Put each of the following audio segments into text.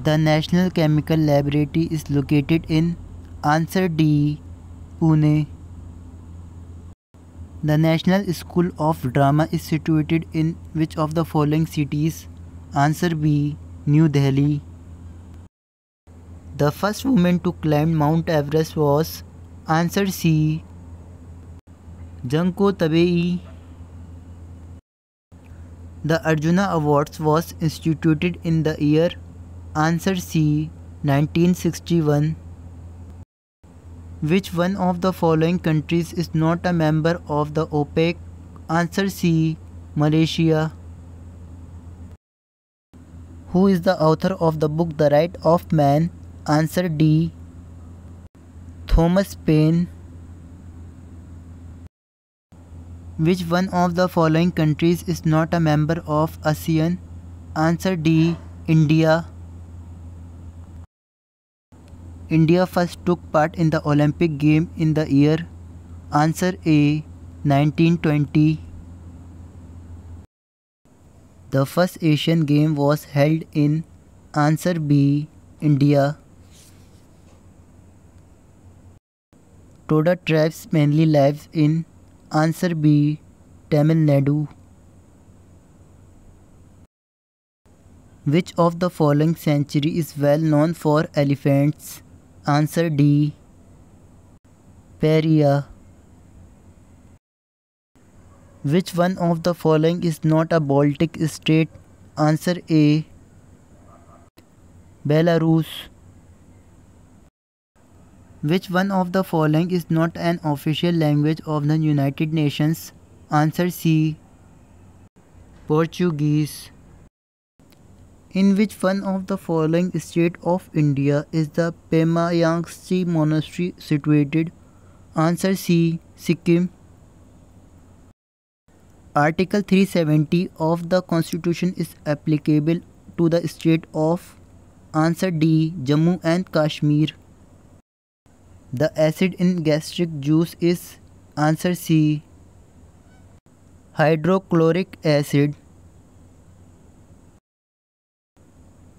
The National Chemical Laboratory is located in answer D. Pune. The National School of Drama is situated in which of the following cities? Answer B. New Delhi. The first woman to climb Mount Everest was answer C. Junko Tabei. The Arjuna Awards was instituted in the year answer C. 1961. Which one of the following countries is not a member of the OPEC? Answer C. Malaysia. Who is the author of the book The Right of Man? Answer D. Thomas Paine. Which one of the following countries is not a member of ASEAN? Answer D. India. India first took part in the Olympic game in the year answer A. 1920. The first Asian game was held in answer B. India. Toda tribes mainly lives in answer B. Tamil Nadu. Which of the following sanctuary is well known for elephants? Answer D. Peria. Which one of the following is not a Baltic state? Answer A. Belarus. Which one of the following is not an official language of the United Nations? Answer C. Portuguese. In which one of the following state of India is the Pema Yangtze Monastery situated? Answer C. Sikkim. Article 370 of the Constitution is applicable to the state of answer D. Jammu and Kashmir. The acid in gastric juice is answer C. Hydrochloric acid.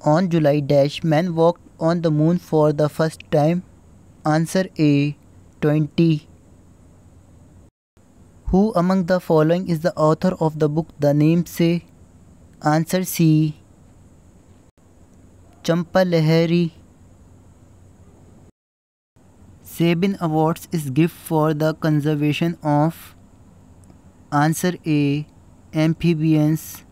On July dash, man walked on the moon for the first time. Answer A. 20. Who among the following is the author of the book The Namesake? Answer C. Champa Lahiri. Sabin Awards is gift for the conservation of answer A. Amphibians.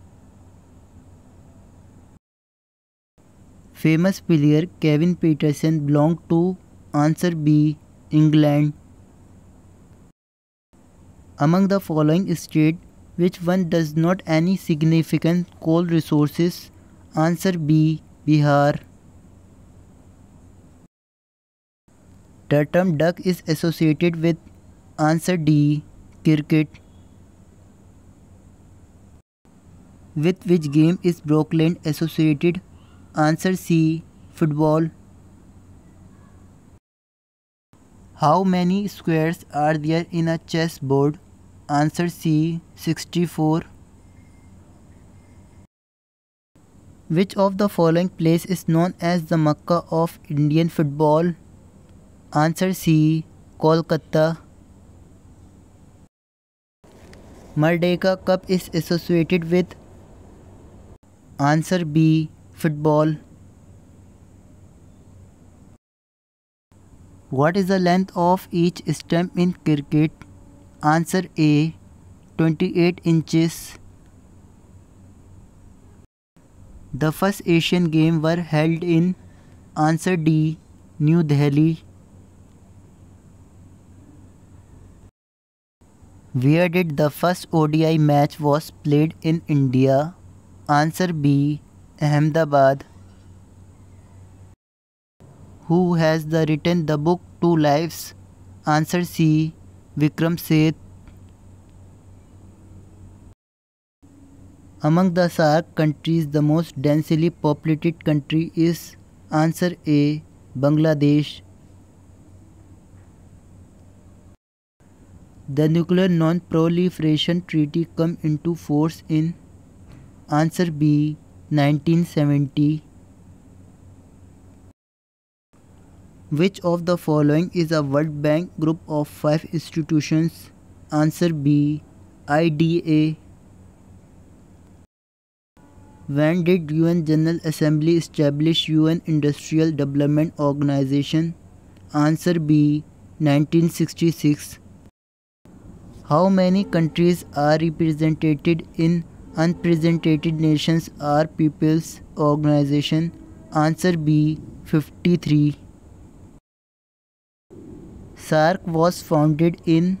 Famous player Kevin Peterson belonged to answer B. England. Among the following states, which one does not any significant coal resources? Answer B. Bihar. The term duck is associated with answer D. Cricket. With which game is Brookland associated? Answer C. Football. How many squares are there in a chessboard? Answer C. 64. Which of the following place is known as the Mecca of Indian football? Answer C. Kolkata. Merdeka Cup is associated with answer B. Football. What is the length of each stump in cricket? Answer A. 28 inches. The first Asian Games were held in answer D. New Delhi. Where did the first ODI match was played in India? Answer B. Ahmedabad. Who has written the book Two Lives? Answer C. Vikram Seth. Among the SAARC countries, the most densely populated country is answer A. Bangladesh. The Nuclear Non-Proliferation Treaty come into force in answer B. 1970. Which of the following is a World Bank group of 5 institutions? Answer B. IDA. When did UN General Assembly establish UN Industrial Development Organization? Answer B. 1966. How many countries are represented in Unrepresented Nations or Peoples Organization? Answer B. 53. SAARC was founded in?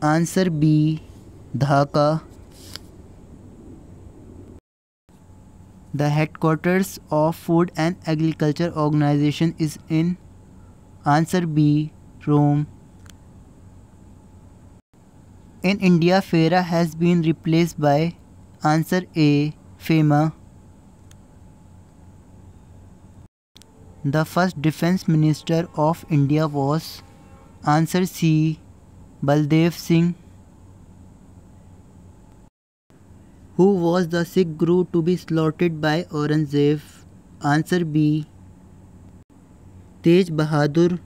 Answer B. Dhaka. The headquarters of Food and Agriculture Organization is in? Answer B. Rome. In India, FERA has been replaced by? Answer A. FEMA. The first Defence Minister of India was? Answer C. Baldev Singh. Who was the Sikh Guru to be slaughtered by Aurangzeb? Answer B. Tej Bahadur.